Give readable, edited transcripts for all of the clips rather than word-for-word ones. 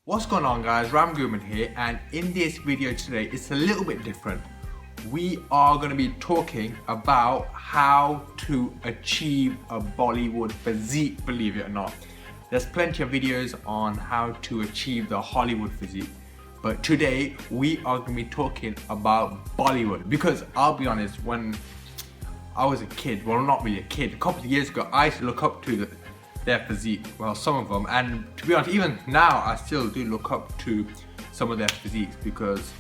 What's going on guys, Ghuman here, and in this video today it's a little bit different. We are going to be talking about how to achieve a Bollywood physique, believe it or not. There's plenty of videos on how to achieve the Hollywood physique, but today we are going to be talking about Bollywood, because I'll be honest, when I was a kid, well not really a kid, a couple of years ago I used to look up to their physique, well some of them, and to be honest even now I still do look up to some of their physiques, because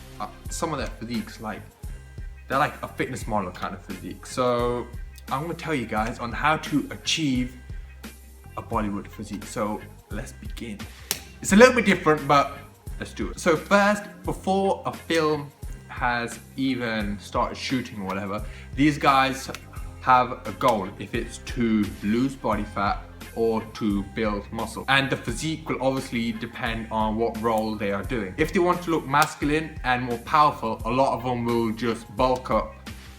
some of their physiques they're like a fitness model kind of physique. So I'm going to tell you guys on how to achieve a Bollywood physique. So let's begin. It's a little bit different, but let's do it. So first, before a film has even started shooting or whatever, these guys have a goal, if it's to lose body fat or to build muscle, and the physique will obviously depend on what role they are doing. If they want to look masculine and more powerful, a lot of them will just bulk up,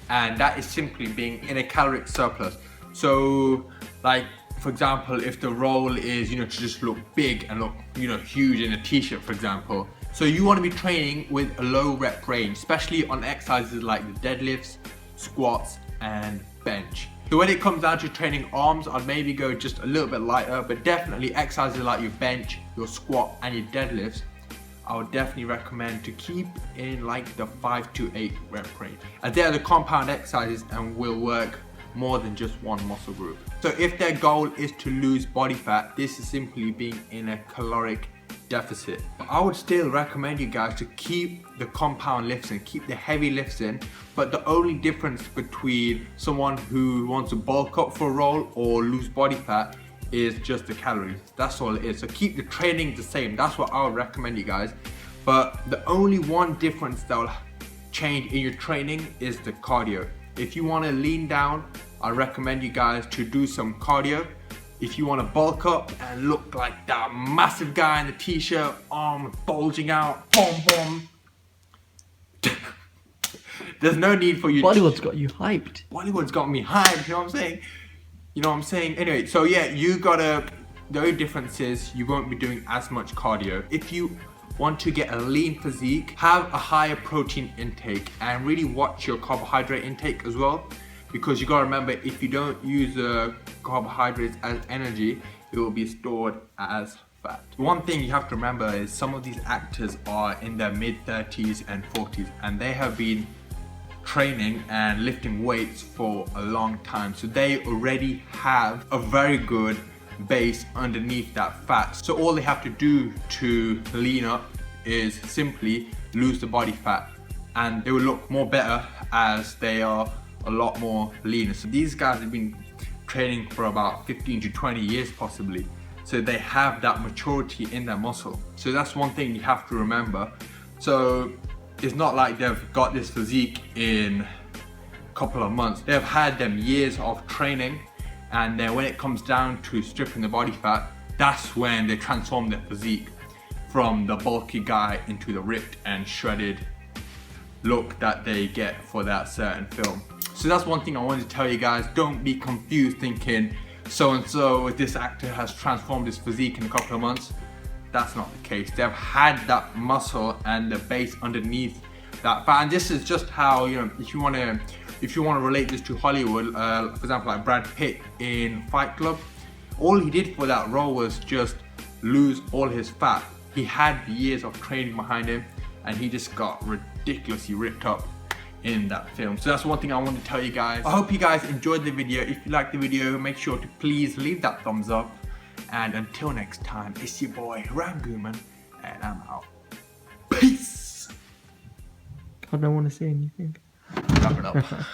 and that is simply being in a caloric surplus. So like for example, if the role is to just look big and look huge in a t-shirt for example, so you want to be training with a low rep range, especially on exercises like the deadlifts, squats and bench. So when it comes down to training arms, I'd maybe go just a little bit lighter, but definitely exercises like your bench, your squat and your deadlifts, I would definitely recommend to keep in like the 5 to 8 rep range, as they are the compound exercises and will work more than just one muscle group. So if their goal is to lose body fat, this is simply being in a caloric deficit. I would still recommend you guys to keep the compound lifts in, keep the heavy lifts in, but the only difference between someone who wants to bulk up for a role or lose body fat is just the calories. That's all it is. So keep the training the same. That's what I would recommend you guys. But the only one difference that will change in your training is the cardio. If you want to lean down, I recommend you guys to do some cardio. If you want to bulk up and look like that massive guy in the t-shirt, arm bulging out, boom boom, there's no need for you. Bollywood's got you hyped. Bollywood's got me hyped, you know what I'm saying? You know what I'm saying? Anyway, so yeah, the only difference is you won't be doing as much cardio. If you want to get a lean physique, have a higher protein intake and really watch your carbohydrate intake as well. Because you gotta remember, if you don't use carbohydrates as energy, it will be stored as fat. One thing you have to remember is some of these actors are in their mid-30s and 40s, and they have been training and lifting weights for a long time. So they already have a very good base underneath that fat. So all they have to do to lean up is simply lose the body fat, and they will look more better as they are a lot more leaner. So these guys have been training for about 15 to 20 years possibly, so they have that maturity in their muscle. So that's one thing you have to remember. So it's not like they've got this physique in a couple of months. They've had them years of training, and then when it comes down to stripping the body fat, that's when they transform their physique from the bulky guy into the ripped and shredded look that they get for that certain film. So that's one thing I wanted to tell you guys. Don't be confused thinking so-and-so, this actor has transformed his physique in a couple of months. That's not the case. They've had that muscle and the base underneath that fat. And this is just how, if you want to relate this to Hollywood, for example like Brad Pitt in Fight Club, all he did for that role was just lose all his fat. He had years of training behind him, and he just got ridiculously ripped up in that film. So that's one thing I want to tell you guys. I hope you guys enjoyed the video. If you liked the video, make sure to please leave that thumbs up. And until next time, it's your boy Ghuman, and I'm out. Peace. I don't want to say anything. Wrap it up.